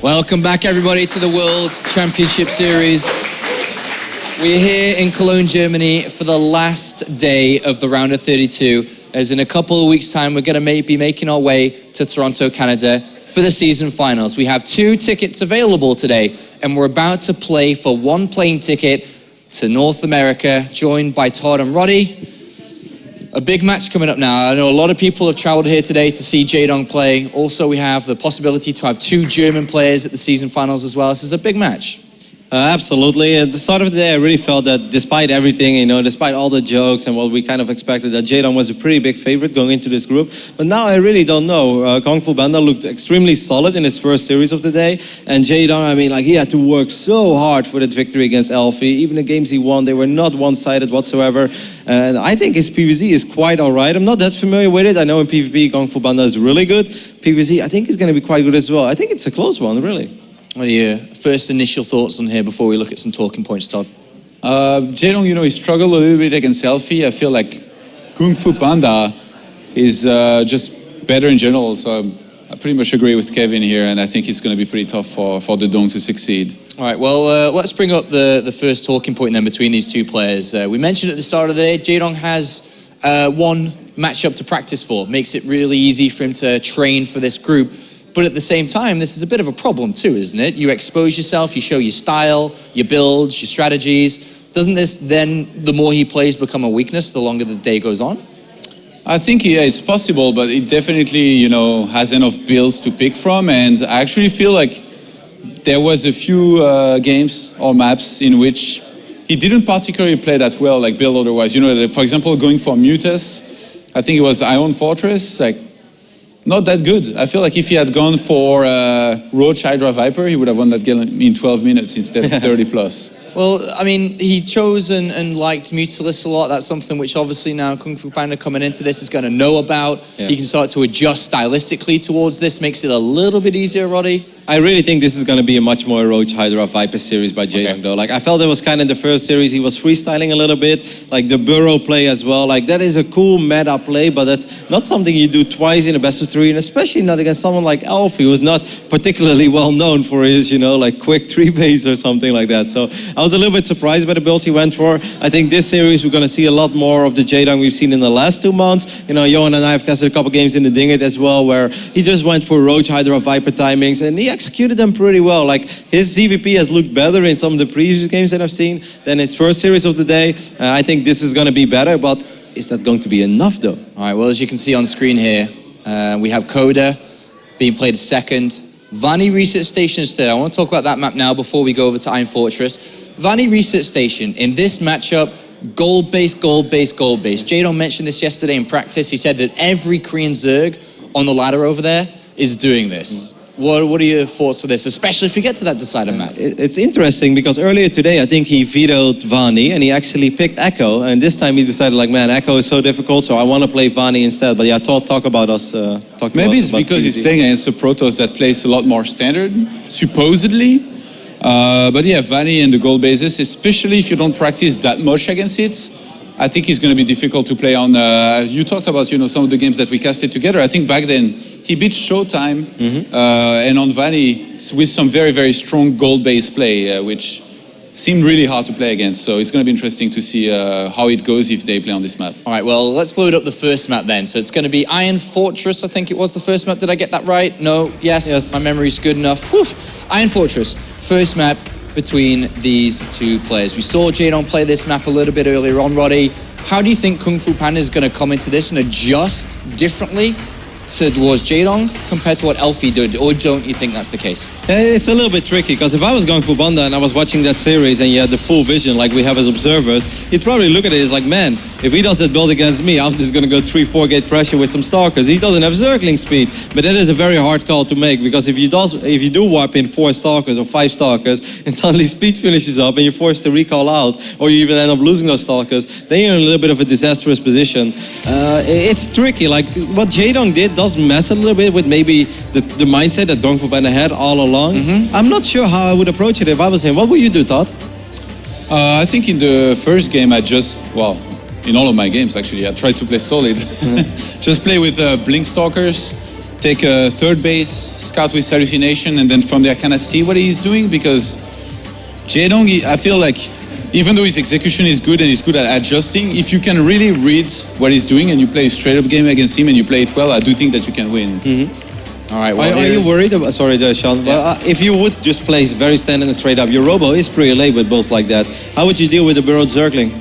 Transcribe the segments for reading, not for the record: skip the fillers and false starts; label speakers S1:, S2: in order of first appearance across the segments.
S1: Welcome back, everybody, to the World Championship Series. We're here in Cologne, Germany, for the last day of the round of 32. As in a couple of weeks' time, we're going to be making our way to Toronto, Canada, for the season finals. We have 2 tickets available today, and we're about to play for 1 plane ticket to North America, joined by Todd and Roddy. A big match coming up now. I know a lot of people have traveled here today to see Jaedong play. Also, we have the possibility to have 2 German players at the season finals as well. This is a big match.
S2: Absolutely. At the start of the day, I really felt that despite everything, despite all the jokes and what we kind of expected, that Jaedong was a pretty big favorite going into this group. But now I really don't know. GunGFuBanDa looked extremely solid in his first series of the day. And Jaedong, he had to work so hard for that victory against Elfie. Even the games he won, they were not one-sided whatsoever. And I think his PvZ is quite all right. I'm not that familiar with it. I know in PvP, GunGFuBanDa is really good. PvZ, I think is going to be quite good as well. I think it's a close one, really.
S1: What are your first initial thoughts on here before we look at some talking points, Todd?
S3: Jaedong, he struggled a little bit against Elfie. I feel like GunGFuBanDa is just better in general. So I pretty much agree with Kevin here, and I think it's going to be pretty tough for the Dong to succeed.
S1: All right, well, let's bring up the first talking point then between these 2 players. We mentioned at the start of the day, Jaedong has 1 matchup to practice for. Makes it really easy for him to train for this group. But at the same time, this is a bit of a problem too, isn't it? You expose yourself, you show your style, your builds, your strategies. Doesn't this then, the more he plays, become a weakness the longer the day goes on?
S3: I think, yeah, it's possible, but it definitely, has enough builds to pick from. And I actually feel like there was a few games or maps in which he didn't particularly play that well, like build otherwise. For example, going for Mutus, I think it was Iron Fortress, not that good. I feel like if he had gone for Roach Hydra Viper, he would have won that game in 12 minutes instead of 30 plus.
S1: Well, he chose and liked Mutalis a lot. That's something which obviously now GunGFuBanDa coming into this is going to know about. Yeah. He can start to adjust stylistically towards this, makes it a little bit easier, Roddy.
S2: I really think this is going to be a much more Roach Hydra Viper series by Jaedong, though. I felt it was kind of the first series, he was freestyling a little bit, the burrow play as well. That is a cool meta play, but that's not something you do twice in a best of 3, and especially not against someone like Elfie, who's not particularly well known for his, quick 3-base or something like that. So I was a little bit surprised by the builds he went for. I think this series we're going to see a lot more of the Jaedong we've seen in the last 2 months. Johan and I have casted a couple games in the Dingit as well, where he just went for Roach Hydra Viper timings, and he executed them pretty well. His ZvP has looked better in some of the previous games that I've seen than his first series of the day. I think this is going to be better, but is that going to be enough though?
S1: All right, well, as you can see on screen here, we have Coda being played second. Vani Research Station is third. I want to talk about that map now before we go over to Iron Fortress. Vani Research Station, in this matchup, gold-based, gold-based, gold-based. Jaedong mentioned this yesterday in practice. He said that every Korean Zerg on the ladder over there is doing this. What are your thoughts for this, especially if we get to that decider map?
S2: It's interesting because earlier today I think he vetoed Vani and he actually picked Echo, and this time he decided man, Echo is so difficult, so I want to play Vani instead. But yeah, talk about us.
S3: Maybe it's because he's playing against a Protoss that plays a lot more standard, supposedly. But yeah, Vani and the gold bases, especially if you don't practice that much against it, I think it's going to be difficult to play on. You talked about some of the games that we casted together. I think back then he beat Showtime and on Vani with some very, very strong gold-based play, which seemed really hard to play against. So it's going to be interesting to see how it goes if they play on this map.
S1: All right, well, let's load up the first map then. So it's going to be Iron Fortress, I think it was the first map. Did I get that right? No? Yes. My memory's good enough. Whew. Iron Fortress, first map between these 2 players. We saw Jaedong play this map a little bit earlier on, Roddy. How do you think GunGFuBanDa is going to come into this and adjust differently towards Jaedong compared to what Elfie did, or don't you think that's the case?
S2: It's a little bit tricky, because if I was GunGFuBanDa and I was watching that series and you had the full vision like we have as observers, you'd probably look at it as man, if he does that build against me, I'm just going to go 3-4 gate pressure with some Stalkers. He doesn't have Zergling speed, but that is a very hard call to make, because if you do warp in 4 Stalkers or 5 Stalkers and suddenly speed finishes up and you're forced to recall out, or you even end up losing those Stalkers, then you're in a little bit of a disastrous position. It's tricky. What Jaedong did does mess a little bit with maybe the mindset that GunGFuBanDa had all along. I'm not sure how I would approach it if I was him. What would you do, Todd?
S3: I think in the first game in all of my games actually, I tried to play solid. Just play with Blink Stalkers, take a third base, scout with hallucination, and then from there kind of see what he's doing, because Jaedong, I feel like, even though his execution is good and he's good at adjusting, if you can really read what he's doing and you play a straight-up game against him and you play it well, I do think that you can win.
S1: All right, well,
S2: Are you worried about, sorry, Sean, well, if you would just play very standard and straight up, your robo is pretty late with builds like that. How would you deal with the burrowed circling?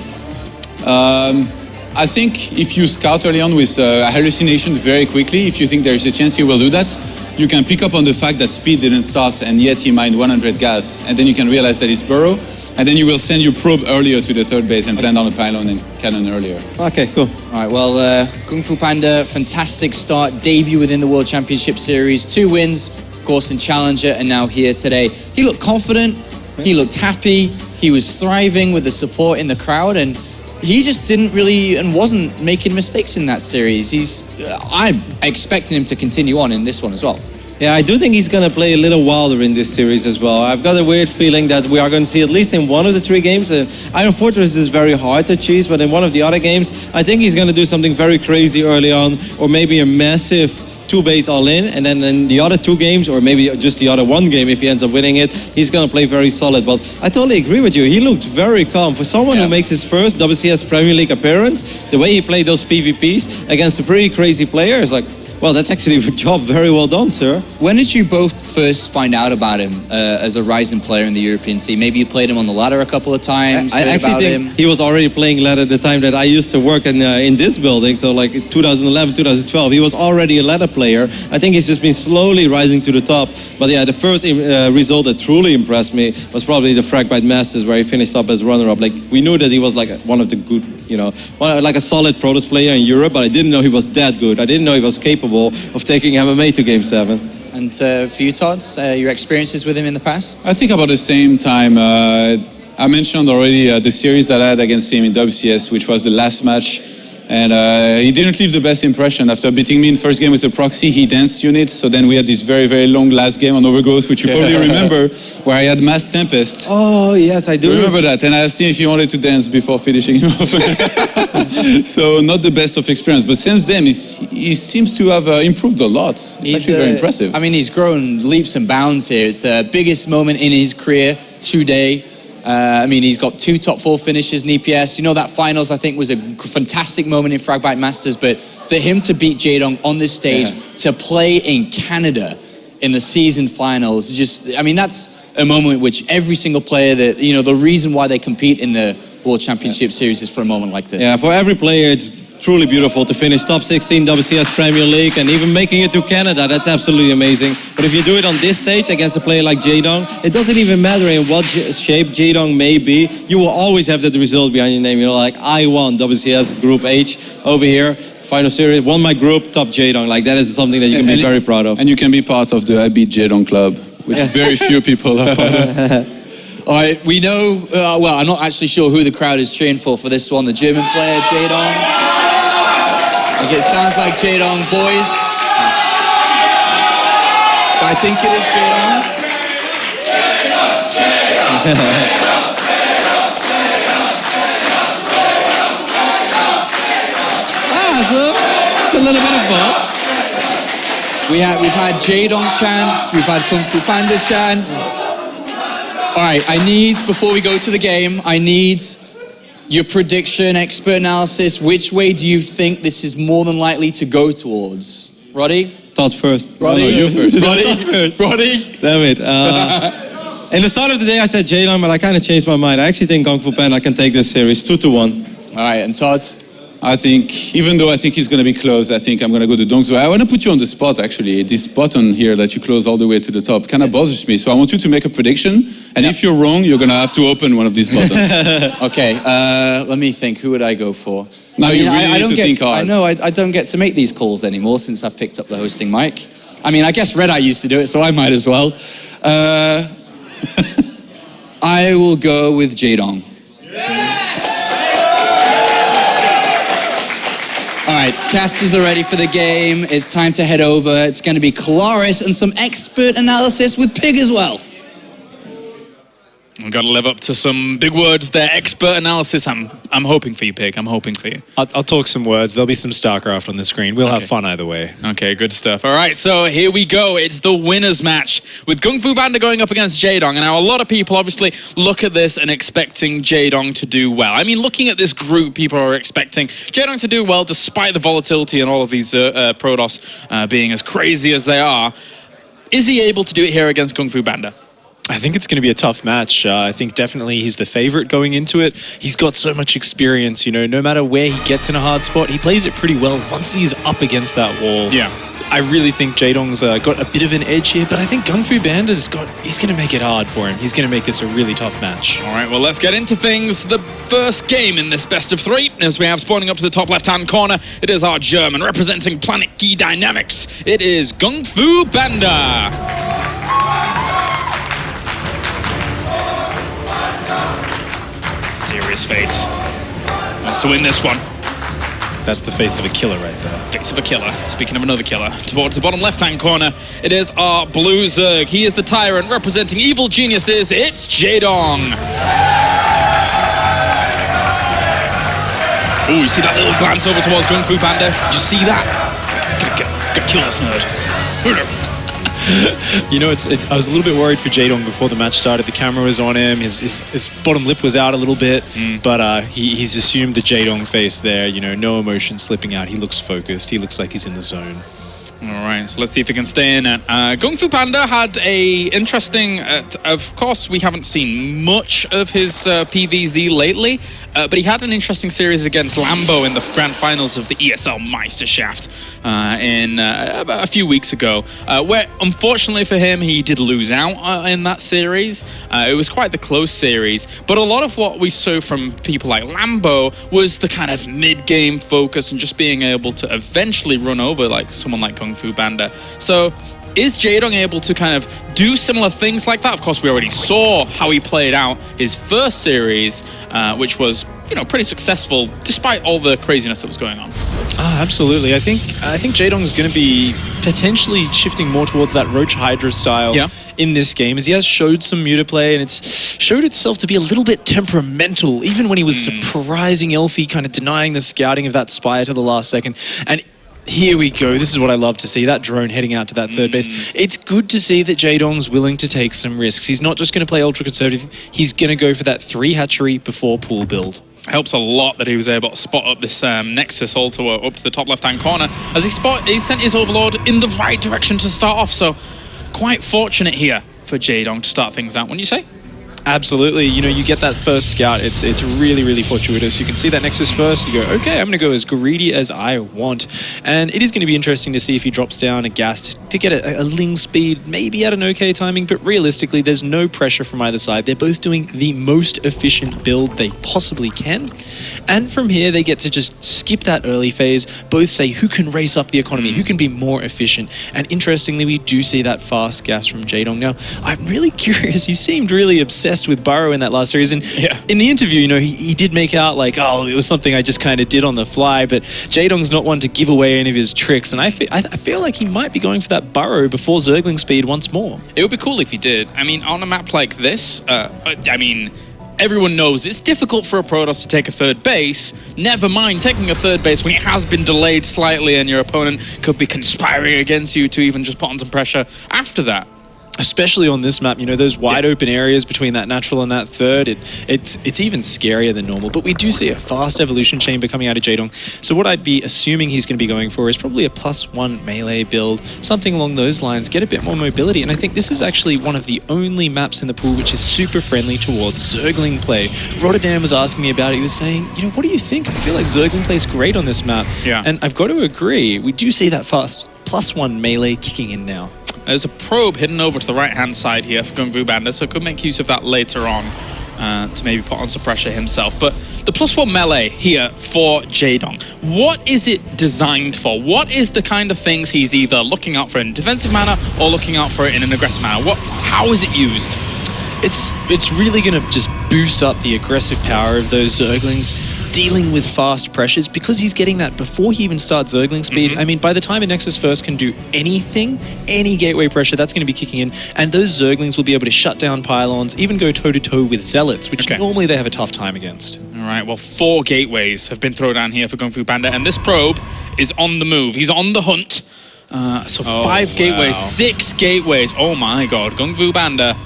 S3: I think if you scout early on with hallucination very quickly, if you think there's a chance he will do that, you can pick up on the fact that speed didn't start and yet he mined 100 gas, and then you can realize that it's burrow, and then you will send your probe earlier to the third base and plan down a pylon and cannon earlier.
S2: Okay, cool.
S1: All right, well, GunGFuBanDa, fantastic start, debut within the World Championship Series, 2 wins, of course, in Challenger, and now here today. He looked confident, he looked happy, he was thriving with the support in the crowd, and he just didn't really and wasn't making mistakes in that series. I'm expecting him to continue on in this one as well.
S2: Yeah, I do think he's going to play a little wilder in this series as well. I've got a weird feeling that we are going to see at least in one of the 3 games. Iron Fortress is very hard to choose, but in one of the other games, I think he's going to do something very crazy early on, or maybe a massive 2-base all-in, and then in the other 2 games, or maybe just the other 1 game, if he ends up winning it, he's going to play very solid. But I totally agree with you. He looked very calm. For someone who makes his first WCS Premier League appearance, the way he played those PvPs against a pretty crazy player is like, well, that's actually a job very well done, sir.
S1: When did you both first find out about him as a rising player in the European scene? Maybe you played him on the ladder a couple of times.
S2: I actually think he was already playing ladder at the time that I used to work in this building. So like 2011, 2012, he was already a ladder player. I think he's just been slowly rising to the top. But yeah, the first result that truly impressed me was probably the Fragbite Masters, where he finished up as runner-up. Like, we knew that he was like one of the good, like a solid Protoss player in Europe, but I didn't know he was that good. I didn't know he was capable of taking MMA to Game 7.
S1: And for you, Todd, your experiences with him in the past?
S3: I think about the same time. I mentioned already the series that I had against him in WCS, which was the last match. And he didn't leave the best impression. After beating me in first game with the proxy, he danced units. So then we had this very, very long last game on Overgrowth, which you probably remember, where I had Mass Tempest.
S2: Oh, yes, I do.
S3: Remember that. And I asked him if he wanted to dance before finishing him off. So not the best of experience. But since then, he seems to have improved a lot. It's actually very impressive.
S1: I mean, he's grown leaps and bounds here. It's the biggest moment in his career today. I mean, he's got 2 top 4 finishes in EPS. That finals, I think, was a fantastic moment in Fragbite Masters, but for him to beat Jaedong on this stage, to play in Canada in the season finals, that's a moment which every single player that, the reason why they compete in the World Championship Series is for a moment like this.
S2: Yeah, for every player, it's truly beautiful to finish top 16 WCS Premier League and even making it to Canada. That's absolutely amazing. But if you do it on this stage against a player like Jaedong, it doesn't even matter in what shape Jaedong may be. You will always have that result behind your name. Like, I won WCS Group H over here. Final series, won my group, top Jaedong. Like, that is something that you can be very proud of.
S3: And you can be part of the I Beat Jaedong Club, which very few people are part of.
S1: All right, we know, well, I'm not actually sure who the crowd is cheering for this one. The German player, Jaedong. Like, it sounds like Jaedong, boys. So I think it is Jaedong.
S2: It's a little bit of both.
S1: We've had Jaedong chants, we've had GunGFuBanDa chants. All right, before we go to the game, I need your prediction, expert analysis. Which way do you think this is more than likely to go towards? Roddy?
S2: Todd first.
S1: Roddy?
S3: No, you first.
S1: Roddy?
S2: Damn it. In the start of the day, I said Jaedong, but I kind of changed my mind. I actually think GunGFuBanDa can take this series 2-1.
S1: All right, and Todd?
S3: I think, even though I think he's going to be close, I think I'm going to go to Dong's way. I want to put you on the spot, actually. This button here that you close all the way to the top kind of bothers me. So I want you to make a prediction. And if you're wrong, you're going to have to open one of these buttons.
S1: Okay, let me think. Who would I go for?
S3: Now you really need to think hard.
S1: I know, I don't get to make these calls anymore since I've picked up the hosting mic. I mean, I guess Red Eye used to do it, so I might as well. I will go with Jaedong. All right, casters are ready for the game. It's time to head over. It's going to be Kalaris and some expert analysis with Pig as well.
S4: We've got to live up to some big words there. Expert analysis. I'm hoping for you, Pig. I'm hoping for you.
S5: I'll talk some words. There'll be some StarCraft on the screen. We'll have fun either way.
S4: Okay, good stuff. All right, so here we go. It's the winners match with GunGFuBanDa going up against Jaedong. And now a lot of people obviously look at this and expecting Jaedong to do well. I mean, looking at this group, people are expecting Jaedong to do well despite the volatility and all of these Protoss being as crazy as they are. Is he able to do it here against GunGFuBanDa?
S5: I think it's going to be a tough match. I think definitely he's the favorite going into it. He's got so much experience, you know, no matter where he gets in a hard spot, he plays it pretty well once he's up against that wall.
S4: Yeah.
S5: I really think Jaedong's got a bit of an edge here, but I think GunGFuBanDa's he's going to make it hard for him. He's going to make this a really tough match.
S4: All right, well, let's get into things. The first game in this best of 3, as we have spawning up to the top left-hand corner, it is our German representing Planet Key Dynamics. It is GunGFuBanDa. Serious face. Wants to win this one.
S5: That's the face of a killer right there.
S4: Face of a killer. Speaking of another killer, towards the bottom left-hand corner, it is our blue Zerg. He is the tyrant representing evil geniuses. It's Jaedong. Oh, you see that little glance over towards GunGFuBanDa? Did you see that? Gotta kill this nerd.
S5: You know, I was a little bit worried for Jaedong before the match started. The camera was on him, his bottom lip was out a little bit, but he's assumed the Jaedong face there, you know, no emotion slipping out. He looks focused, he looks like he's in the zone.
S4: All right, so let's see if we can stay in it. GunGFuBanDa had a interesting, of course, we haven't seen much of his PVZ lately, but he had an interesting series against Lambo in the grand finals of the ESL Meisterschaft a few weeks ago, where unfortunately for him, he did lose out in that series. It was quite the close series, but a lot of what we saw from people like Lambo was the kind of mid-game focus and just being able to eventually run over like someone like GunGFuBanDa. So is Jaedong able to kind of do similar things like that? Of course, we already saw how he played out his first series, which was, you know, pretty successful despite all the craziness that was going on.
S5: Absolutely. I think Jaedong is going to be potentially shifting more towards that Roach Hydra style in this game, as he has showed some muta play, and it's showed itself to be a little bit temperamental, even when he was surprising Elfie, kind of denying the scouting of that Spire to the last second. And here we go. This is what I love to see, that drone heading out to that third base. It's good to see that Jaedong's willing to take some risks. He's not just going to play ultra conservative. He's going to go for that 3 hatchery before pool build.
S4: Helps a lot that he was able to spot up this Nexus all to up to the top left-hand corner, as he sent his Overlord in the right direction to start off. So quite fortunate here for Jaedong to start things out, wouldn't you say?
S5: Absolutely. You know, you get that first scout. It's really, really fortuitous. You can see that Nexus first. You go, okay, I'm going to go as greedy as I want. And it is going to be interesting to see if he drops down a gas to get a Ling speed, maybe at an okay timing. But realistically, there's no pressure from either side. They're both doing the most efficient build they possibly can. And from here, they get to just skip that early phase. Both say who can race up the economy, who can be more efficient. And interestingly, we do see that fast gas from Jaedong. Now, I'm really curious. He seemed really obsessed with Burrow in that last series, and in the interview, you know, he did make out like, oh, it was something I just kind of did on the fly, but Jaedong's not one to give away any of his tricks, and I feel like he might be going for that Burrow before Zergling speed once more.
S4: It would be cool if he did. I mean, on a map like this, I mean, everyone knows it's difficult for a Protoss to take a third base, never mind taking a third base when it has been delayed slightly and your opponent could be conspiring against you to even just put on some pressure after that.
S5: Especially on this map, you know, those wide open areas between that natural and that third, it's even scarier than normal. But we do see a fast evolution chamber coming out of Jaedong. So what I'd be assuming he's going to be going for is probably a +1 melee build, something along those lines, get a bit more mobility. And I think this is actually one of the only maps in the pool which is super friendly towards Zergling play. Rotterdam was asking me about it. He was saying, you know, what do you think? I feel like Zergling plays great on this map.
S4: Yeah.
S5: And I've got to agree, we do see that fast +1 melee kicking in now.
S4: There's a probe hidden over to the right-hand side here for GunGFuBanDa, so could make use of that later on to maybe put on some pressure himself. But the +1 melee here for Jaedong, what is it designed for? What is the kind of things he's either looking out for in a defensive manner or looking out for it in an aggressive manner? How is it used?
S5: It's really going to just boost up the aggressive power of those Zerglings. dealing with fast pressures, because he's getting that before he even starts Zergling speed. I mean, by the time a Nexus First can do anything, any gateway pressure, that's going to be kicking in, and those Zerglings will be able to shut down pylons, even go toe-to-toe with Zealots, which normally they have a tough time against.
S4: All right, well, 4 gateways have been thrown down here for GunGFuBanDa, and this probe is on the move. He's on the hunt. So 5 gateways, 6 gateways. Oh my god, GunGFuBanDa.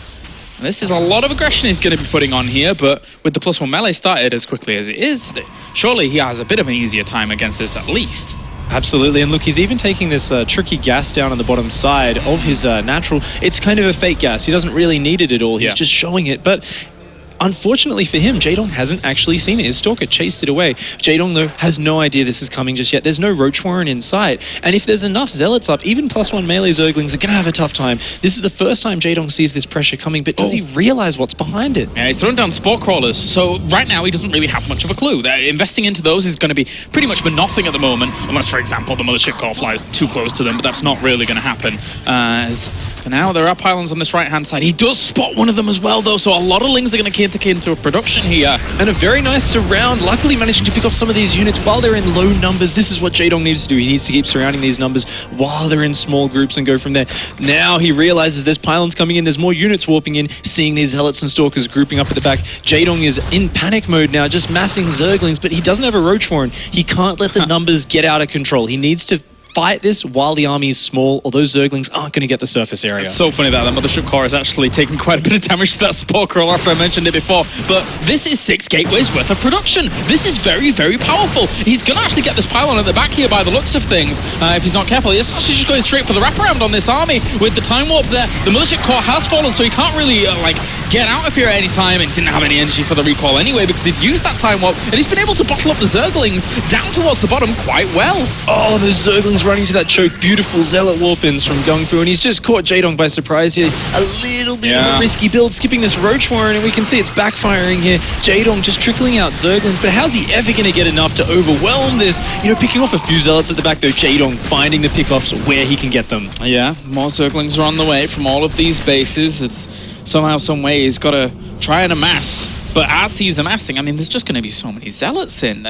S4: This is a lot of aggression he's going to be putting on here, but with the +1 melee started as quickly as it is, surely he has a bit of an easier time against this at least.
S5: Absolutely, and look, he's even taking this tricky gas down on the bottom side of his natural. It's kind of a fake gas. He doesn't really need it at all. He's just showing it, but unfortunately for him, Jaedong hasn't actually seen it. His Stalker chased it away. Jaedong, though, has no idea this is coming just yet. There's no Roach Warren in sight. And if there's enough Zealots up, even +1 melee Zerglings are going to have a tough time. This is the first time Jaedong sees this pressure coming, but does he realize what's behind it?
S4: Yeah, he's throwing down Sport Crawlers, so right now he doesn't really have much of a clue. Investing into those is going to be pretty much for nothing at the moment, unless, for example, the Mothership Core flies too close to them, but that's not really going to happen. For now, there are pylons on this right-hand side. He does spot one of them as well, though, so a lot of Lings are going to kick into a production here.
S5: And a very nice surround, luckily managing to pick off some of these units while they're in low numbers. This is what Jaedong needs to do. He needs to keep surrounding these numbers while they're in small groups and go from there. Now he realizes there's pylons coming in, there's more units warping in, seeing these Zealots and Stalkers grouping up at the back. Jaedong is in panic mode now, just massing Zerglings, but he doesn't have a Roach Warren. He can't let the numbers get out of control. He needs to fight this while the army is small, or those Zerglings aren't going to get the surface area.
S4: It's so funny that the Mothership Core is actually taking quite a bit of damage to that Sport Crawl after I mentioned it before, but this is 6 gateways worth of production. This is very, very powerful. He's going to actually get this pylon at the back here by the looks of things. If he's not careful, he's actually just going straight for the wraparound on this army with the Time Warp there. The Mothership Core has fallen, so he can't really get out of here at any time, and didn't have any energy for the recall anyway because he'd used that Time Warp, and he's been able to bottle up the Zerglings down towards the bottom quite well.
S5: Oh, the Zerglings running to that choke. Beautiful Zealot warp-ins from GunGfu, and he's just caught Jaedong by surprise here. A little bit of a risky build, skipping this Roach Warren, and we can see it's backfiring here. Jaedong just trickling out Zerglings, but how's he ever going to get enough to overwhelm this? You know, picking off a few Zealots at the back, though, Jaedong finding the pickoffs where he can get them.
S4: Yeah, more Zerglings are on the way from all of these bases. It's somehow, some way, he's got to try and amass. But as he's amassing, I mean, there's just going to be so many Zealots in.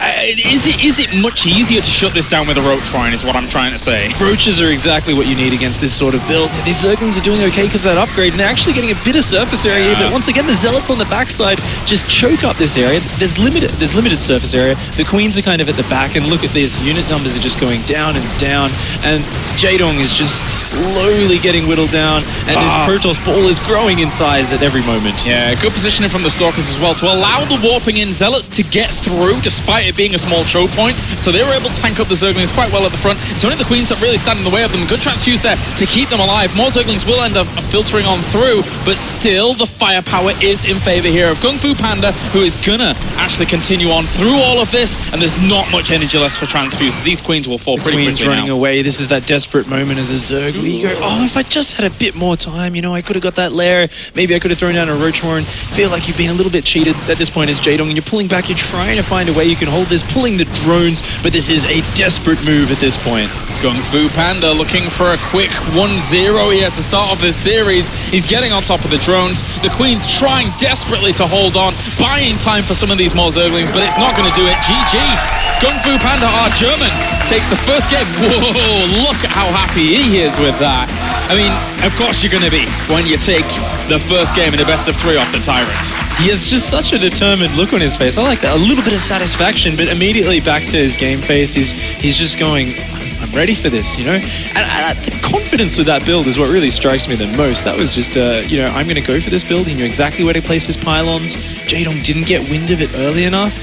S4: Is it much easier to shut this down with a Roach Warren is what I'm trying to say.
S5: Roaches are exactly what you need against this sort of build. These Zerglings are doing okay because of that upgrade, and they're actually getting a bit of surface area here, but once again, the Zealots on the backside just choke up this area. There's limited surface area. The Queens are kind of at the back, and look at this. Unit numbers are just going down and down, and Jaedong is just slowly getting whittled down, and his Protoss ball is growing in size at every moment.
S4: Yeah, good positioning from the Stalkers as well to allow the warping in Zealots to get through, despite it being a small choke point. So they were able to tank up the Zerglings quite well at the front. It's only the Queens that really stand in the way of them. Good transfuse there to keep them alive. More Zerglings will end up filtering on through, but still the firepower is in favor here of GunGFuBanDa, who is gonna actually continue on through all of this, and there's not much energy left for transfuses. These Queens will fall pretty quickly now.
S5: Running away. This is that desperate moment as a Zerg where you go, oh, if I just had a bit more time, you know, I could have got that lair. Maybe I could have thrown down a Roach Warren. Feel like you've been a little bit cheated at this point as Jaedong, and you're pulling back. You're trying to find a way you can hold this, pulling the drones, but this is a desperate move at this point.
S4: GunGFuBanDa looking for a quick 1-0 here to start off this series. He's getting on top of the drones. The Queen's trying desperately to hold on, buying time for some of these more Zerglings, but it's not going to do it. GG. GunGFuBanDa, our German, takes the first game. Whoa, look at how happy he is with that. I mean, of course you're going to be when you take the first game in the best of 3 off the Tyrant.
S5: He has just such a determined look on his face. I like that. A little bit of satisfaction, but immediately back to his game face. He's just going, I'm ready for this, you know? And the confidence with that build is what really strikes me the most. That was just, you know, I'm going to go for this build. He knew exactly where to place his pylons. Jaedong didn't get wind of it early enough,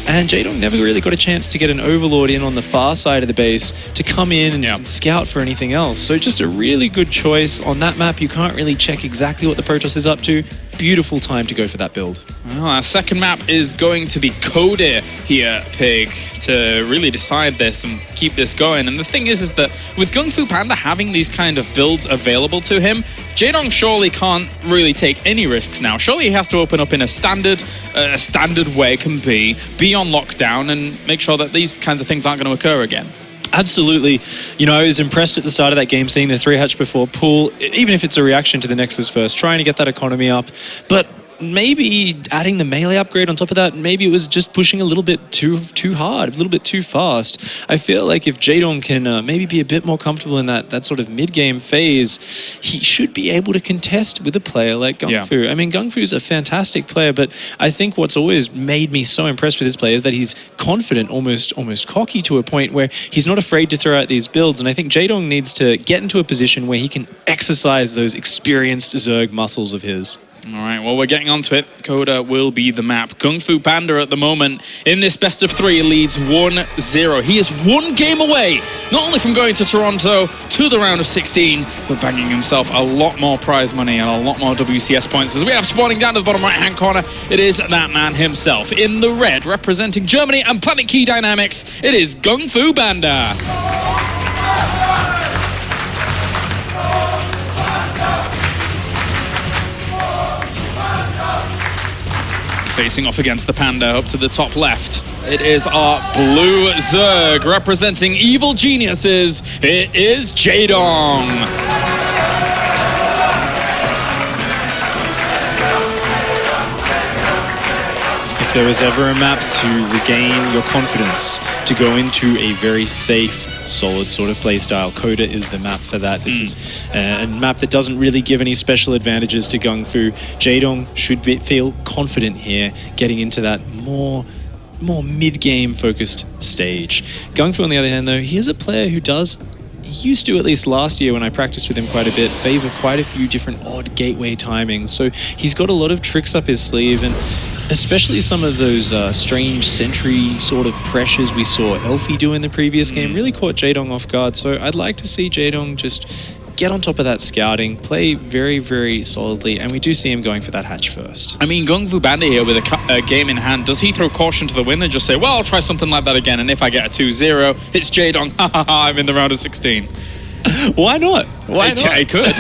S5: and Jaedong never really got a chance to get an Overlord in on the far side of the base to come in and scout for anything else. So just a really good choice. On that map, you can't really check exactly what the Protoss is up to. Beautiful time to go for that build.
S4: Well, our second map is going to be Code here, Pig, to really decide this and keep this going. And the thing is that with GunGFuBanDa having these kind of builds available to him, Jaedong surely can't really take any risks now. Surely he has to open up in a standard way can be on lockdown and make sure that these kinds of things aren't going to occur again.
S5: Absolutely. You know, I was impressed at the start of that game seeing the 3 hatch before pool, even if it's a reaction to the Nexus first, trying to get that economy up. But maybe adding the melee upgrade on top of that, maybe it was just pushing a little bit too hard, a little bit too fast. I feel like if Jaedong can maybe be a bit more comfortable in that sort of mid-game phase, he should be able to contest with a player like GunGFu.
S4: Yeah.
S5: I mean, GunGFu's a fantastic player, but I think what's always made me so impressed with this player is that he's confident, almost cocky to a point where he's not afraid to throw out these builds. And I think Jaedong needs to get into a position where he can exercise those experienced Zerg muscles of his.
S4: All right, well, we're getting onto it. Coda will be the map. GunGFuBanDa at the moment in this best of 3 leads 1-0. He is 1 game away, not only from going to Toronto to the round of 16, but banging himself a lot more prize money and a lot more WCS points. As we have spawning down to the bottom right-hand corner, it is that man himself. In the red, representing Germany and Planet Key Dynamics, it is GunGFuBanDa. Facing off against the Panda up to the top left. It is our blue Zerg representing evil geniuses. It is Jaedong.
S5: If there was ever a map to regain your confidence, to go into a very safe, solid sort of playstyle, Coda is the map for that. This is a map that doesn't really give any special advantages to GunGFu. Jaedong should feel confident here, getting into that more mid-game focused stage. GunGFu, on the other hand, though, he is a player who he used to, at least last year when I practiced with him quite a bit, favor quite a few different odd gateway timings. So he's got a lot of tricks up his sleeve, and especially some of those strange sentry sort of pressures we saw Elfie do in the previous game really caught Jaedong off guard. So I'd like to see Jaedong just get on top of that scouting, play very, very solidly, and we do see him going for that hatch first.
S4: I mean, GunGFuBanDa here with a game in hand, does he throw caution to the wind and just say, well, I'll try something like that again, and if I get a 2-0, it's Jaedong, I'm in the round of 16.
S5: Why not? Why not?
S4: I could.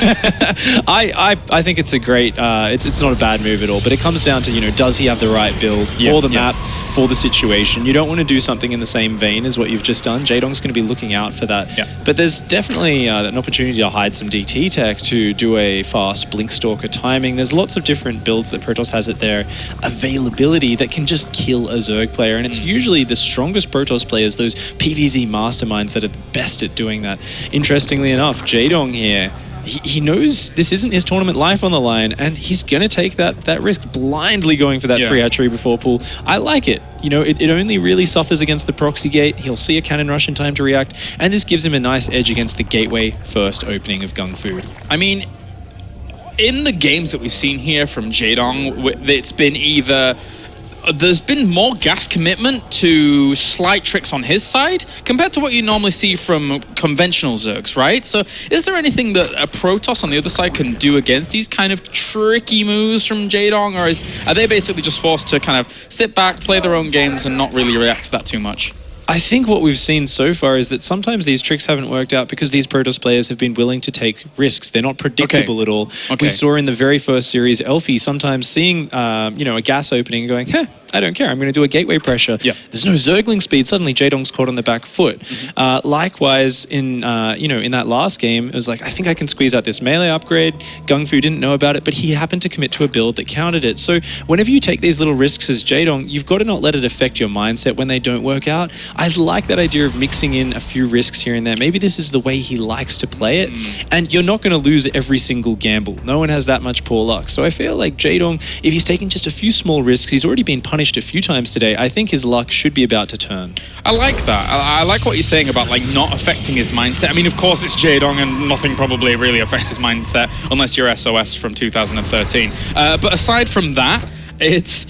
S5: I think it's a great, it's not a bad move at all, but it comes down to, does he have the right build for the map, for the situation? You don't want to do something in the same vein as what you've just done. Jaedong's going to be looking out for that.
S4: Yeah.
S5: But there's definitely an opportunity to hide some DT tech to do a fast Blinkstalker timing. There's lots of different builds that Protoss has at their availability that can just kill a Zerg player, and it's usually the strongest Protoss players, those PvZ masterminds, that are the best at doing that. Interestingly enough, Jaedong here, he knows this isn't his tournament life on the line, and he's going to take that risk, blindly going for that 3 hatchery before pool. I like it. It only really suffers against the proxy gate. He'll see a cannon rush in time to react, and this gives him a nice edge against the gateway first opening of GunGFu.
S4: I mean, in the games that we've seen here from Jaedong, it's been either there's been more gas commitment to slight tricks on his side compared to what you normally see from conventional Zergs, right? So is there anything that a Protoss on the other side can do against these kind of tricky moves from Jaedong, or are they basically just forced to kind of sit back, play their own games, and not really react to that too much?
S5: I think what we've seen so far is that sometimes these tricks haven't worked out because these Protoss players have been willing to take risks. They're not predictable at all. We saw in the very first series, Elfie sometimes seeing a gas opening and going, I don't care, I'm going to do a gateway pressure. There's no Zergling speed. Suddenly Jaedong's caught on the back foot. Likewise, in that last game, it was like, I think I can squeeze out this melee upgrade. GunGFu didn't know about it, but he happened to commit to a build that countered it. So whenever you take these little risks as Jaedong, you've got to not let it affect your mindset when they don't work out. I like that idea of mixing in a few risks here and there. Maybe this is the way he likes to play it, and you're not going to lose every single gamble. No one has that much poor luck. So I feel like Jaedong, if he's taking just a few small risks, he's already been punished a few times today. I think his luck should be about to turn.
S4: I like that. I like what you're saying about not affecting his mindset. I mean, of course it's Jaedong, and nothing probably really affects his mindset unless you're SOS from 2013. But aside from that, it's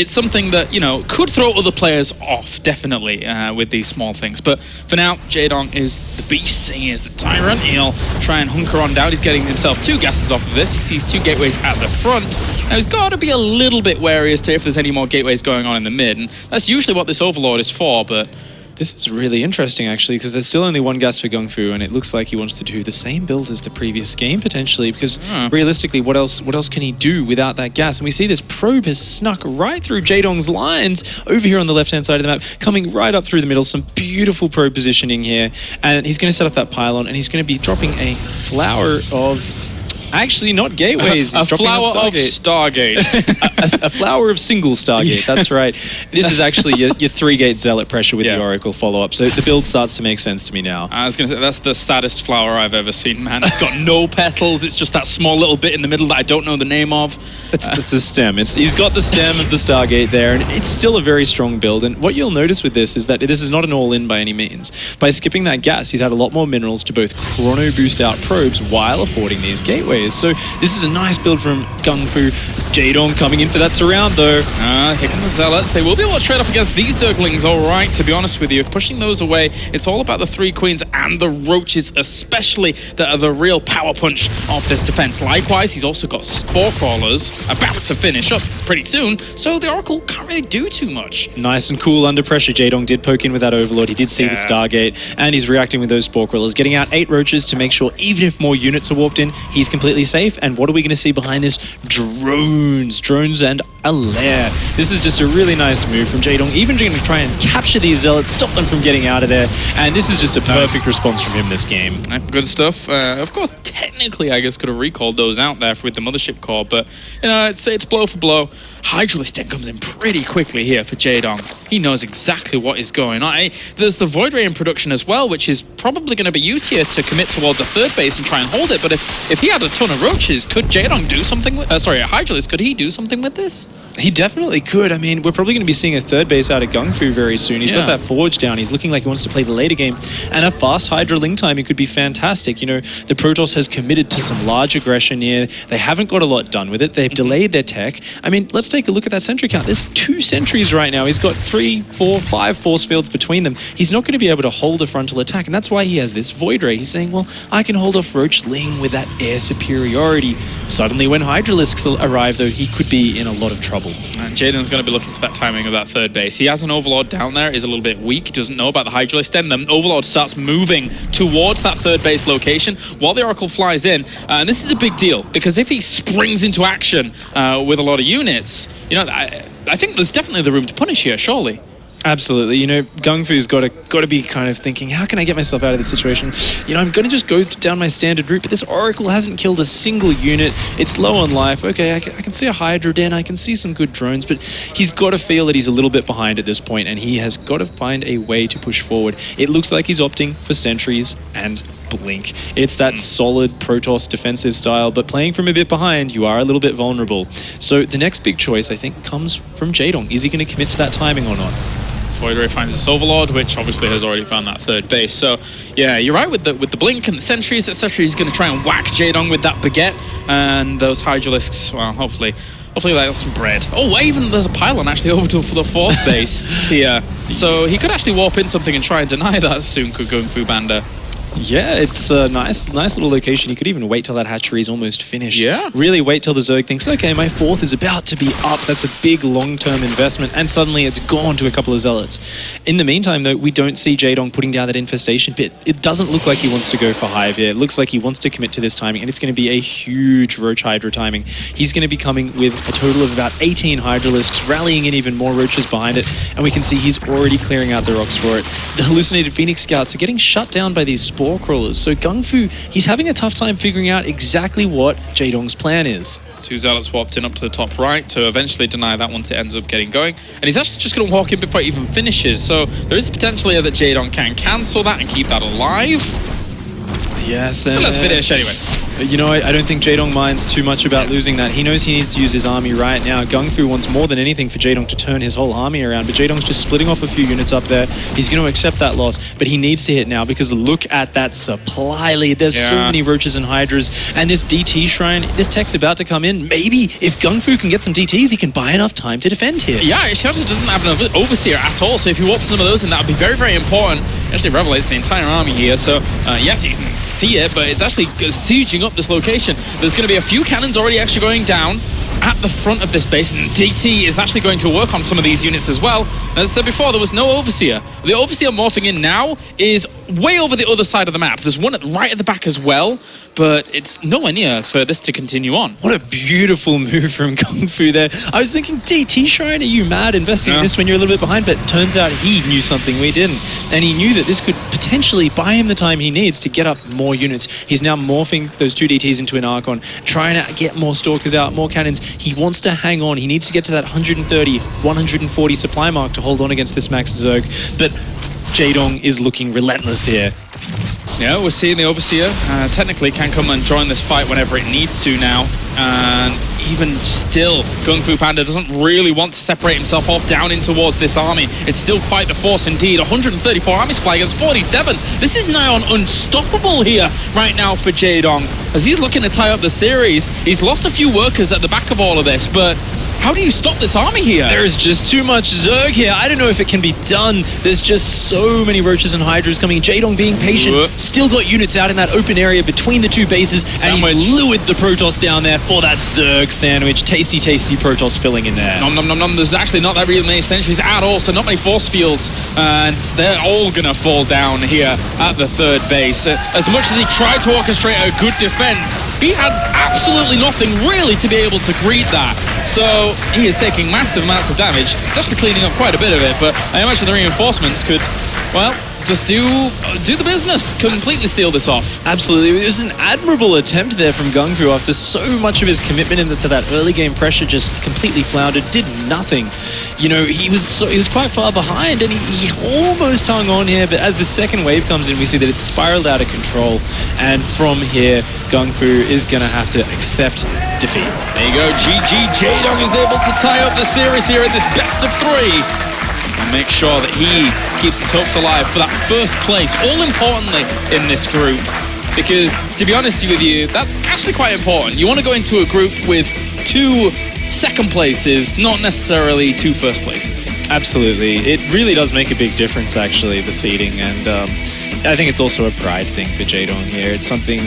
S4: something that, could throw other players off, definitely, with these small things. But for now, Jaedong is the beast. He is the tyrant. He'll try and hunker on down. He's getting himself 2 gases off of this. He sees 2 gateways at the front. Now, he's got to be a little bit wary as to if there's any more gateways going on in the mid. And that's usually what this Overlord is for, but
S5: this is really interesting, actually, because there's still only 1 gas for GunGFu, and it looks like he wants to do the same build as the previous game, potentially, because realistically, what else can he do without that gas? And we see this probe has snuck right through Jaedong's lines over here on the left-hand side of the map, coming right up through the middle. Some beautiful probe positioning here, and he's going to set up that pylon, and he's going to be dropping a flower of Actually, not gateways.
S4: A
S5: He's dropping
S4: flower of
S5: Stargate.
S4: Stargate.
S5: a flower of single Stargate, that's right. This is actually your 3-gate Zealot pressure with the Oracle follow-up, so the build starts to make sense to me now.
S4: I was going to say, that's the saddest flower I've ever seen, man. It's got no petals, it's just that small little bit in the middle that I don't know the name of.
S5: It's a stem. He's got the stem of the Stargate there, and it's still a very strong build, and what you'll notice with this is that this is not an all-in by any means. By skipping that gas, he's had a lot more minerals to both chrono boost out probes while affording these gateways, so this is a nice build from GunGFu. Jaedong coming in for that surround though.
S4: Here come the Zealots. They will be able to trade off against these Zerglings, all right, to be honest with you. Pushing those away, it's all about the 3 Queens and the Roaches especially that are the real power punch of this defense. Likewise, he's also got Spore Crawlers about to finish up pretty soon, so the Oracle can't really do too much.
S5: Nice and cool under pressure. Jaedong did poke in with that Overlord. He did see the Stargate, and he's reacting with those Spore Crawlers, getting out 8 Roaches to make sure even if more units are warped in, he's completely safe. And what are we going to see behind this? Drones and a lair. This is just a really nice move from Jaedong, even going to try and capture these Zealots, stop them from getting out of there, and this is just a perfect response from him this game.
S4: Good stuff. Of course, technically, I guess could have recalled those out there with the Mothership Core, but you know, it's blow for blow. Hydralisk then comes in pretty quickly here for Jaedong. He knows exactly what is going on. There's the Void Ray in production as well, which is probably going to be used here to commit towards a 3rd base and try and hold it. But if he had a ton of Roaches, could Jaedong do something with... Hydralisk, could he do something with this?
S5: He definitely could. I mean, we're probably going to be seeing a 3rd base out of GunGFu very soon. He's got that Forge down. He's looking like he wants to play the later game. And a fast Hydra Link timing could be fantastic. You know, the Protoss has committed to some large aggression here. They haven't got a lot done with it. They've delayed their tech. I mean, let's take a look at that sentry count. There's 2 sentries right now. He's got 3, 4, 5 force fields between them. He's not going to be able to hold a frontal attack, and that's why he has this Void Ray. He's saying, well, I can hold off Roach Ling with that air superiority. Suddenly, when Hydralisks arrive, though, he could be in a lot of trouble.
S4: And Jaden's going to be looking for that timing of that 3rd base. He has an Overlord down there, is a little bit weak, doesn't know about the Hydralisk. Then the Overlord starts moving towards that 3rd base location while the Oracle flies in. And this is a big deal, because if he springs into action with a lot of units, you know, I think there's definitely the room to punish here, surely.
S5: Absolutely. You know, GunGFu's got to be kind of thinking, how can I get myself out of this situation? You know, I'm going to just go down my standard route, but this Oracle hasn't killed a single unit. It's low on life. Okay, I can see a Hydra Den, I can see some good drones, but he's got to feel that he's a little bit behind at this point, and he has got to find a way to push forward. It looks like he's opting for sentries and blink. It's that solid Protoss defensive style, but playing from a bit behind, you are a little bit vulnerable. So the next big choice, I think, comes from Jaedong. Is he going to commit to that timing or not?
S4: Void Ray finds this Overlord, which obviously has already found that 3rd base. So, yeah, you're right with the blink and the sentries, etc. He's going to try and whack Jaedong with that baguette, and those Hydralisks, well, hopefully that's some bread. Oh, even there's a pylon actually over for the 4th base here. So he could actually warp in something and try and deny that soon, could GunGFuBanDa.
S5: Yeah, it's a nice little location. You could even wait till that hatchery is almost finished.
S4: Yeah.
S5: Really wait till the Zerg thinks, okay, my 4th is about to be up. That's a big long-term investment. And suddenly it's gone to a couple of Zealots. In the meantime, though, we don't see Jaedong putting down that infestation pit. It doesn't look like he wants to go for Hive here. It looks like he wants to commit to this timing, and it's going to be a huge Roach Hydra timing. He's going to be coming with a total of about 18 Hydralisks, rallying in even more Roaches behind it, and we can see he's already clearing out the rocks for it. The hallucinated Phoenix Scouts are getting shut down by these Spore Crawlers, so GunGFu, he's having a tough time figuring out exactly what Jaedong's plan is.
S4: 2 Zealots warped in up to the top right to eventually deny that once it ends up getting going. And he's actually just going to walk in before it even finishes. So there is the potential here that Jaedong can cancel that and keep that alive.
S5: Yes,
S4: But let's finish anyway.
S5: You know, I don't think Jaedong minds too much about losing that. He knows he needs to use his army right now. GunGFu wants more than anything for Jaedong to turn his whole army around, but Jaedong's just splitting off a few units up there. He's going to accept that loss, but he needs to hit now because look at that supply lead. There's so many Roaches and Hydras, and this DT Shrine, this tech's about to come in. Maybe if GunGFu can get some DTs, he can buy enough time to defend here.
S4: Yeah, he also doesn't have an Overseer at all, so if he warps some of those, then that would be very, very important. It actually revelates the entire army here, so yes, you can see it, but it's actually sieging up this location. There's going to be a few cannons already actually going down at the front of this base, and DT is actually going to work on some of these units as well. As I said before, there was no Overseer. The Overseer morphing in now is way over the other side of the map. There's one right at the back as well, but it's nowhere near for this to continue on.
S5: What a beautiful move from GunGfu there. I was thinking, DT Shrine, are you mad investing in this when you're a little bit behind? But turns out he knew something we didn't. And he knew that this could potentially buy him the time he needs to get up more units. He's now morphing those 2 DTs into an Archon, trying to get more Stalkers out, more cannons. He wants to hang on. He needs to get to that 130, 140 supply mark to hold on against this Max Zerg. But Jaedong is looking relentless here.
S4: Yeah, we're seeing the Overseer technically can come and join this fight whenever it needs to now. And even still, GunGFuBanDa doesn't really want to separate himself off down in towards this army. It's still quite the force indeed. 134 army supply against 47. This is now unstoppable here right now for Jaedong. As he's looking to tie up the series, he's lost a few workers at the back of all of this, but how do you stop this army here?
S5: There's just too much Zerg here. I don't know if it can be done. There's just so many Roaches and Hydras coming. Jaedong being patient, still got units out in that open area between the 2 bases, and he's lured the Protoss down there for that Zerg sandwich. Tasty, tasty Protoss filling in there.
S4: Nom nom nom nom. There's actually not that really many sentries at all, so not many force fields, and they're all gonna fall down here at the 3rd base. As much as he tried to orchestrate a good defense, he had absolutely nothing really to be able to greet that. So he is taking massive amounts of damage. It's actually cleaning up quite a bit of it, but I imagine the reinforcements could, well, just do the business, completely seal this off.
S5: Absolutely. It was an admirable attempt there from GunGfu after so much of his commitment into that early game pressure just completely floundered, did nothing. You know, he was quite far behind, and he almost hung on here, but as the second wave comes in, we see that it's spiraled out of control, and from here, GunGfu is going to have to accept defeat.
S4: There you go, GG. Jaedong is able to tie up the series here in this best of 3. And make sure that he keeps his hopes alive for that first place, all importantly in this group. Because, to be honest with you, that's actually quite important. You want to go into a group with 2 second places, not necessarily 2 first places.
S5: Absolutely. It really does make a big difference, actually, the seeding. And I think it's also a pride thing for Jaedong here. It's something,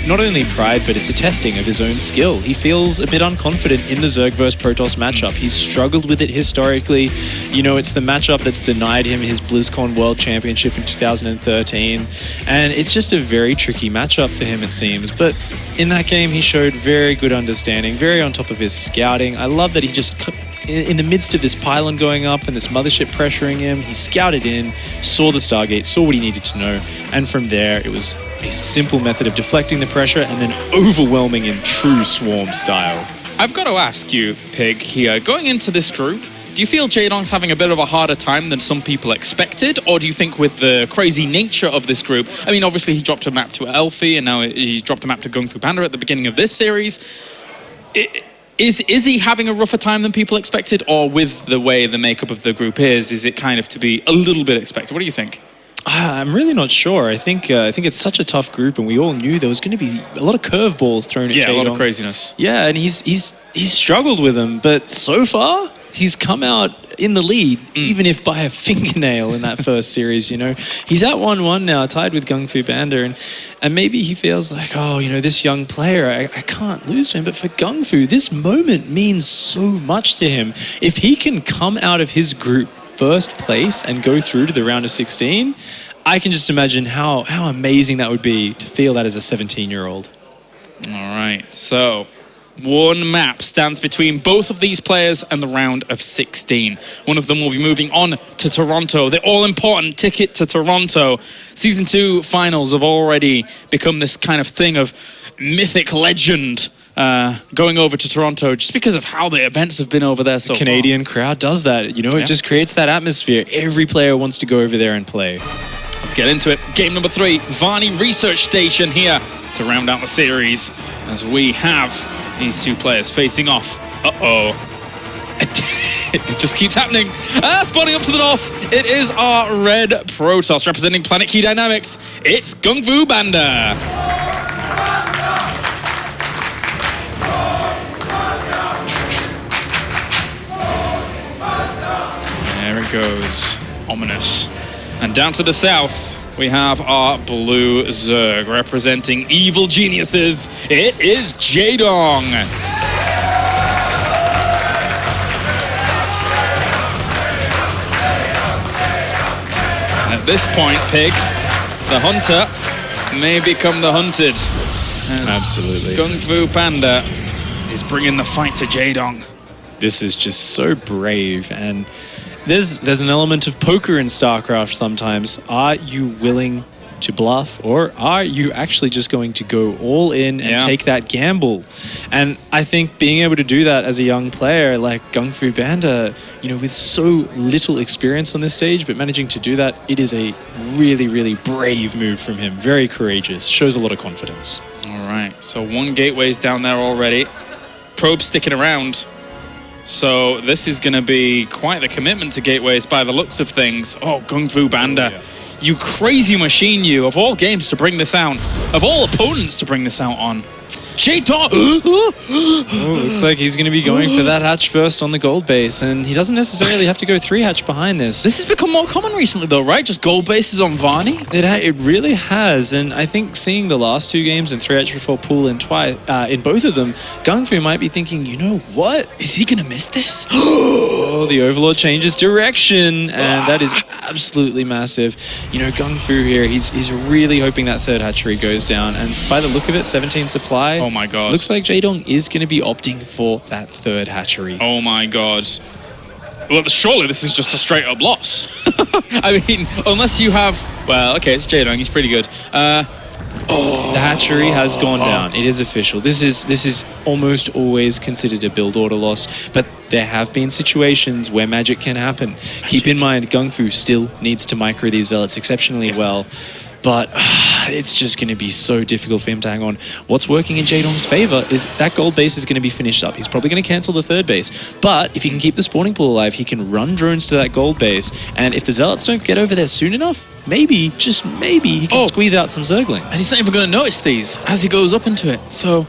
S5: not only pride, but it's a testing of his own skill. He feels a bit unconfident in the Zerg vs Protoss matchup. He's struggled with it historically. You know, it's the matchup that's denied him his BlizzCon World Championship in 2013. And it's just a very tricky matchup for him, it seems. But in that game, he showed very good understanding, very on top of his scouting. I love that he just, in the midst of this pylon going up and this mothership pressuring him, he scouted in, saw the Stargate, saw what he needed to know, and from there it was a simple method of deflecting the pressure and then overwhelming in true Swarm style.
S4: I've got to ask you, Pig, here, going into this group, do you feel Jaedong's having a bit of a harder time than some people expected, or do you think with the crazy nature of this group, I mean, obviously he dropped a map to Elfie, and now he dropped a map to GunGFuBanDa at the beginning of this series, Is he having a rougher time than people expected, or with the way the makeup of the group is it kind of to be a little bit expected? What do you think?
S5: I'm really not sure. I think it's such a tough group, and we all knew there was going to be a lot of curveballs thrown at Jaedong.
S4: Yeah, a lot of craziness.
S5: Yeah, and he's struggled with them, but so far he's come out in the lead, even if by a fingernail in that first series, you know. He's at 1-1 now, tied with GunGFuBanDa, and maybe he feels like, oh, you know, this young player, I can't lose to him. But for GunGfu, this moment means so much to him. If he can come out of his group first place and go through to the round of 16, I can just imagine how amazing that would be to feel that as a 17-year-old.
S4: All right, so 1 map stands between both of these players and the round of 16. One of them will be moving on to Toronto, the all-important ticket to Toronto. Season 2 finals have already become this kind of thing of mythic legend, going over to Toronto just because of how the events have been over there so far.
S5: The Canadian crowd does that. You know, it just creates that atmosphere. Every player wants to go over there and play.
S4: Let's get into it. Game number 3, Varney Research Station here to round out the series as we have these 2 players facing off. Uh-oh. It just keeps happening. Spawning up to the north, it is our red Protoss representing Planet Key Dynamics. It's GunGFuBanDa. There it goes. Ominous. And down to the south, we have our blue Zerg representing evil geniuses. It is Jaedong. At this point, Pig, The hunter may become the hunted.
S5: Absolutely.
S4: GunGFuBanDa is bringing the fight to Jaedong.
S5: This is just so brave, and there's an element of poker in StarCraft sometimes. Are you willing to bluff, or are you actually just going to go all in and take that gamble? And I think being able to do that as a young player like GunGFuBanDa, you know, with so little experience on this stage, but managing to do that, it is a really, really brave move from him. Very courageous, shows a lot of confidence.
S4: All right, so one gateway's down there already. Probe sticking around. So this is going to be quite the commitment to gateways by the looks of things. Oh, GunGFuBanDa. You crazy machine, you, of all games to bring this out, of all opponents to bring this out on. Jaedong!
S5: Oh, looks like he's going to be going for that hatch first on the gold base, and he doesn't necessarily have to go 3 hatch behind this.
S4: This has become more common recently though, right? Just gold bases on Varney?
S5: It really has, and I think seeing the last 2 games in 3 hatch before pool in twice, in both of them, GunGFu might be thinking, you know what?
S4: Is he going to miss this?
S5: Oh, the Overlord changes direction, and that is absolutely massive. You know, GunGFu here, he's really hoping that 3rd hatchery goes down, and by the look of it, 17 supply.
S4: Oh my god.
S5: Looks like Jaedong is going to be opting for that 3rd hatchery.
S4: Oh my god. Well, surely this is just a straight up loss. I mean, unless you have... Well, okay, it's Jaedong, he's pretty good.
S5: The hatchery has gone down. It is official. This is almost always considered a build order loss, but there have been situations where magic can happen. Keep in mind, GunGFu still needs to micro these zealots exceptionally well. But it's just going to be so difficult for him to hang on. What's working in Jaedong's favor is that gold base is going to be finished up. He's probably going to cancel the 3rd base. But if he can keep the spawning pool alive, he can run drones to that gold base. And if the zealots don't get over there soon enough, maybe, just maybe, he can squeeze out some zerglings.
S4: And he's not even going to notice these as he goes up into it. So...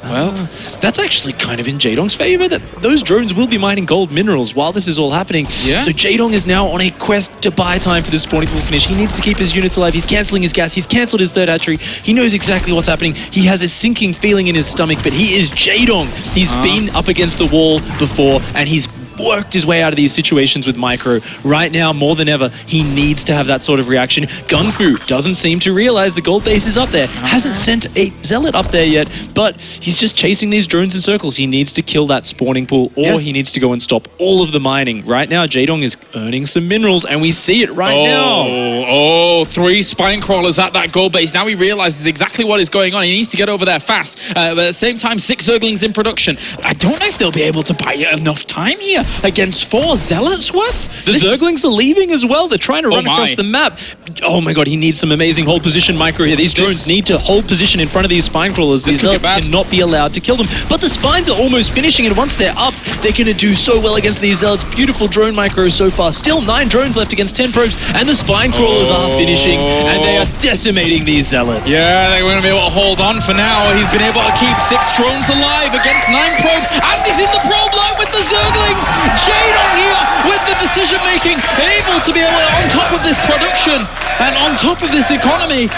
S4: well,
S5: that's actually kind of in Jaedong's favor, that those drones will be mining gold minerals while this is all happening.
S4: Yeah.
S5: So Jaedong is now on a quest to buy time for this spawning pool finish. He needs to keep his units alive. He's cancelling his gas. He's cancelled his 3rd hatchery. He knows exactly what's happening. He has a sinking feeling in his stomach, but he is Jaedong. He's been up against the wall before, and he's worked his way out of these situations with micro. Right now, more than ever, he needs to have that sort of reaction. GunGFu doesn't seem to realize the gold base is up there. Hasn't sent a zealot up there yet, but he's just chasing these drones in circles. He needs to kill that spawning pool, or he needs to go and stop all of the mining. Right now, Jaedong is earning some minerals, and we see it right now.
S4: Oh, 3 spine crawlers at that gold base. Now he realizes exactly what is going on. He needs to get over there fast. But at the same time, 6 zerglings in production. I don't know if they'll be able to buy enough time here against 4 zealots worth.
S5: The zerglings are leaving as well. They're trying to run across the map. Oh my god, he needs some amazing hold position micro here. These drones need to hold position in front of these spine crawlers. These zealots cannot be allowed to kill them. But the spines are almost finishing, and once they're up, they're going to do so well against these zealots. Beautiful drone micro so far. Still 9 drones left against 10 probes, and the spine crawlers are finishing, and they are decimating these zealots.
S4: Yeah, they're going to be able to hold on for now. He's been able to keep 6 drones alive against 9 probes, and he's in the probe line with the zerglings. Jaedong here with the decision making, able to be able to, on top of this production and on top of this economy.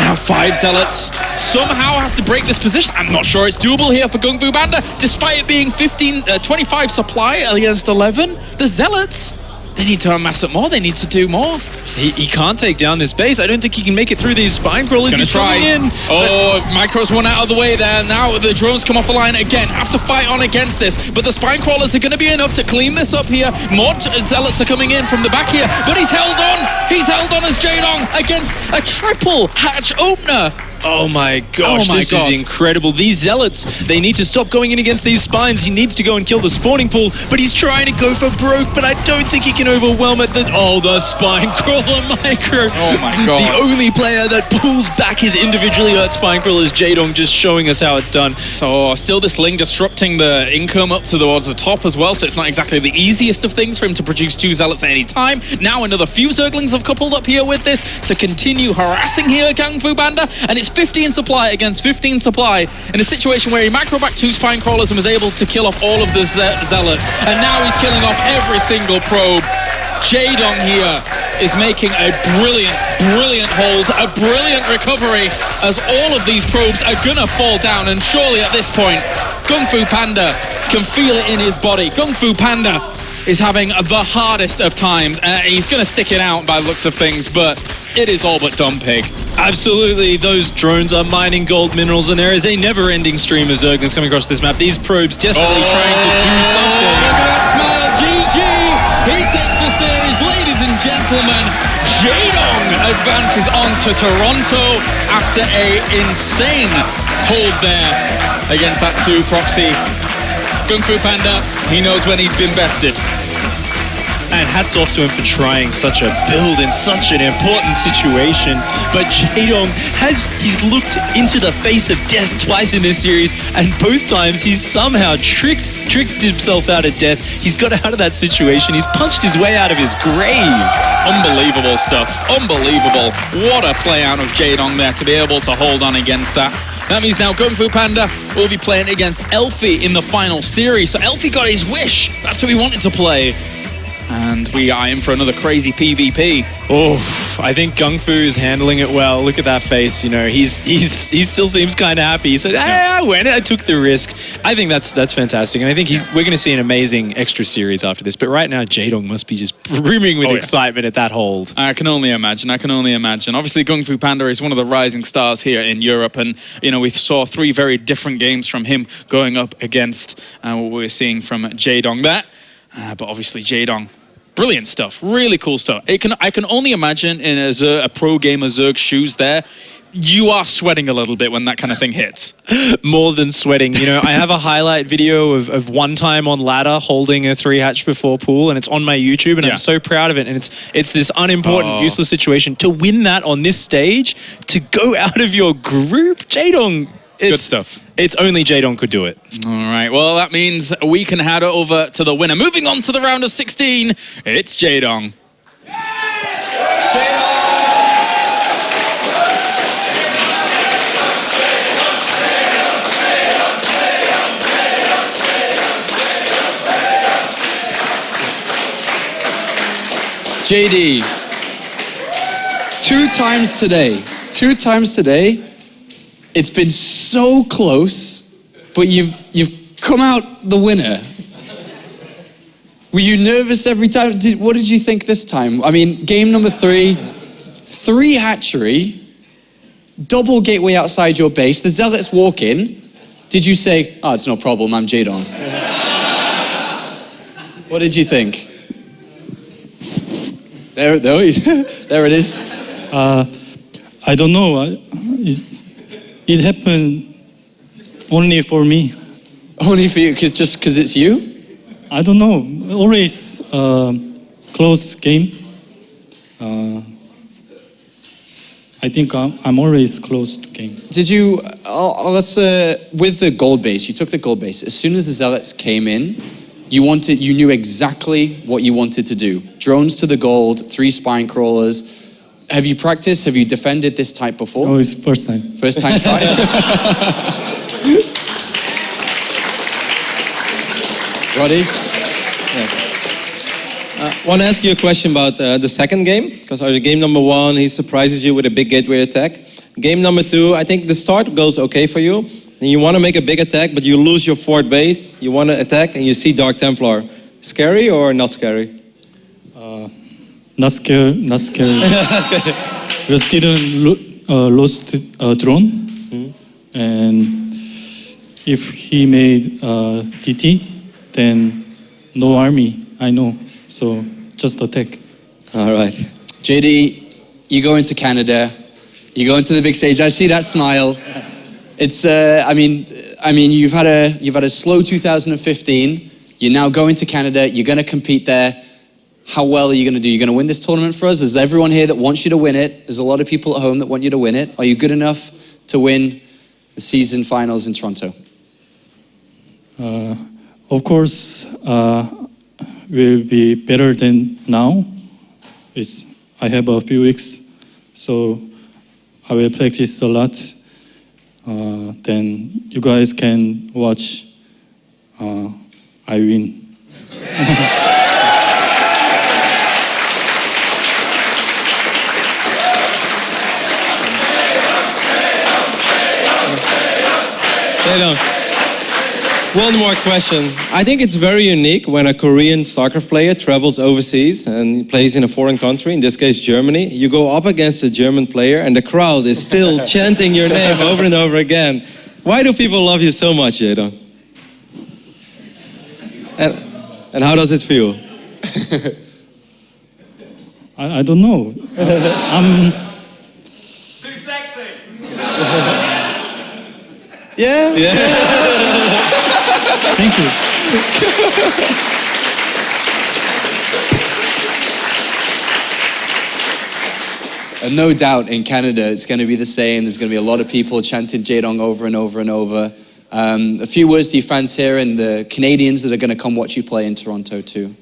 S4: Now 5 zealots somehow have to break this position. I'm not sure it's doable here for GunGFuBanDa, despite it being 25 supply against 11. The zealots, they need to amass it more. They need to do more.
S5: He can't take down this base. I don't think he can make it through these spine crawlers. He's coming in.
S4: Micro's one out of the way there. Now the drones come off the line again. Have to fight on against this. But the spine crawlers are going to be enough to clean this up here. More zealots are coming in from the back here. But he's held on. He's held on as Jaedong against a triple hatch opener.
S5: Oh my gosh, this is incredible. These zealots, they need to stop going in against these spines. He needs to go and kill the spawning pool, but he's trying to go for broke, but I don't think he can overwhelm it. The spine crawler micro.
S4: Oh my god.
S5: The only player that pulls back his individually hurt spine crawler is Jaedong, just showing us how it's done.
S4: So still this Ling disrupting the income up towards the top as well, so it's not exactly the easiest of things for him to produce 2 zealots at any time. Now another few zerglings have coupled up here with this to continue harassing here GunGFuBanDa, and it's 15 supply against 15 supply in a situation where he macro back 2 spine crawlers and was able to kill off all of the zealots, and now he's killing off every single probe. Jaedong here is making a brilliant hold, a brilliant recovery, as all of these probes are gonna fall down, and surely at this point GunGFuBanDa can feel it in his body. GunGFuBanDa is having the hardest of times. He's gonna stick it out by the looks of things, but it is all but done, Pig.
S5: Absolutely, those drones are mining gold minerals, and there is a never-ending stream of Zerg that's coming across this map. These probes desperately trying to do something.
S4: Look at that smile, GG! He takes the series, ladies and gentlemen. Jaedong advances on to Toronto after a insane hold there against that 2 proxy. GunGFuBanDa, he knows when he's been bested.
S5: And hats off to him for trying such a build in such an important situation. But Jaedong he's looked into the face of death twice in this series, and both times he's somehow tricked himself out of death. He's got out of that situation. He's punched his way out of his grave.
S4: Unbelievable stuff. Unbelievable. What a play out of Jaedong there to be able to hold on against that. That means now GunGFuBanDa will be playing against Elfie in the final series. So Elfie got his wish. That's who he wanted to play. And we are in for another crazy PvP.
S5: Oh, I think GunGFu is handling it well. Look at that face. You know, he still seems kind of happy. He said, "Hey, I went. I took the risk." I think that's fantastic, and I think we're going to see an amazing extra series after this. But right now, Jaedong must be just brimming with excitement at that hold.
S4: I can only imagine. Obviously, GunGFuBanDa is one of the rising stars here in Europe, and you know we saw 3 very different games from him going up against what we're seeing from Jaedong there. But obviously, Jaedong. Brilliant stuff, really cool stuff. I can only imagine in a pro gamer Zerg's shoes there, you are sweating a little bit when that kind of thing hits.
S5: More than sweating. You know, I have a highlight video of one time on ladder holding a 3-hatch before pool, and it's on my YouTube, and I'm so proud of it. And it's this unimportant, useless situation. To win that on this stage, to go out of your group, Jaedong.
S4: It's good stuff.
S5: It's only Jaedong could do it.
S4: All right, well, that means we can head over to the winner. Moving on to the round of 16, it's Jaedong.
S1: JD, 2 times today, it's been so close, but you've come out the winner. Were you nervous every time? What did you think this time? I mean, game number 3, 3 hatchery, double gateway outside your base, the Zealots walk in. Did you say, "Oh, it's no problem, I'm Jaedong"? What did you think? There it is.
S6: I don't know. It happened only for me.
S1: Only for you, just because it's you?
S6: I don't know. Always close game. I think I'm always close to game.
S1: Did you, with the gold base, you took the gold base. As soon as the Zealots came in, you knew exactly what you wanted to do. Drones to the gold, 3 spine crawlers. Have you practiced? Have you defended this type before?
S6: No, it's first time.
S1: First time try? Roddy?
S2: I want to ask you a question about the second game, because game number 1, he surprises you with a big gateway attack. Game number 2, I think the start goes okay for you. And you want to make a big attack, but you lose your 4th base. You want to attack, and you see Dark Templar. Scary or not scary?
S6: Not scary. Just didn't lost drone, and if he made DT, then no army. I know, so just attack.
S2: All right.
S1: JD, you go into Canada, you go into the big stage. I see that smile. It's I mean you've had a slow 2015. You're now going to Canada. You're going to compete there. How well are you going to do? You're going to win this tournament for us? There's everyone here that wants you to win it. There's a lot of people at home that want you to win it. Are you good enough to win the season finals in Toronto?
S6: Of course, will be better than now. I have a few weeks, so I will practice a lot. Then you guys can watch. I win.
S2: One more question. I think it's very unique when a Korean StarCraft player travels overseas and plays in a foreign country, in this case Germany. You go up against a German player and the crowd is still chanting your name over and over again. Why do people love you so much, Jaedong? And how does it feel?
S6: I don't know.
S7: Too sexy.
S1: Yeah?
S6: Thank you.
S1: And no doubt in Canada it's going to be the same. There's going to be a lot of people chanting Jaedong over and over and over. A few words to your fans here and the Canadians that are going to come watch you play in Toronto too.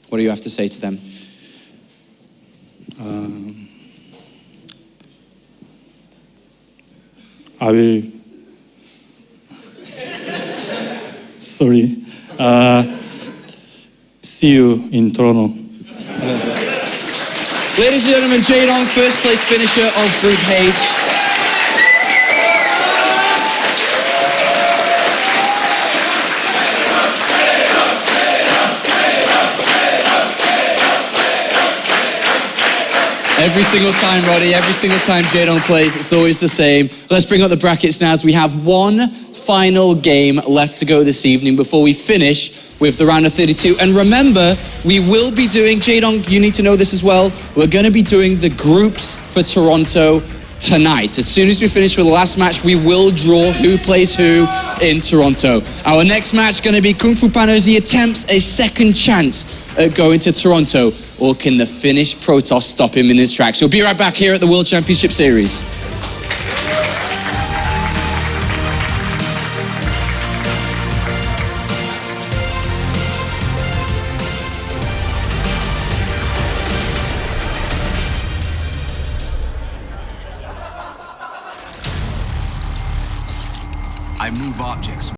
S1: What do you have to say to them?
S6: I will. Sorry. See you in Toronto.
S1: Ladies and gentlemen, Jaedong, first place finisher of Group H. Every single time, Roddy, every single time Jaedong plays, it's always the same. Let's bring up the brackets now as we have one final game left to go this evening before we finish with the round of 32. And remember, we will be doing, Jaedong, you need to know this as well, we're going to be doing the groups for Toronto tonight. As soon as we finish with the last match, we will draw who plays who in Toronto. Our next match is going to be GunGFuBanDa as he attempts a second chance at going to Toronto. Or can the Finnish Protoss stop him in his tracks? We'll be right back here at the World Championship Series.
S7: I move objects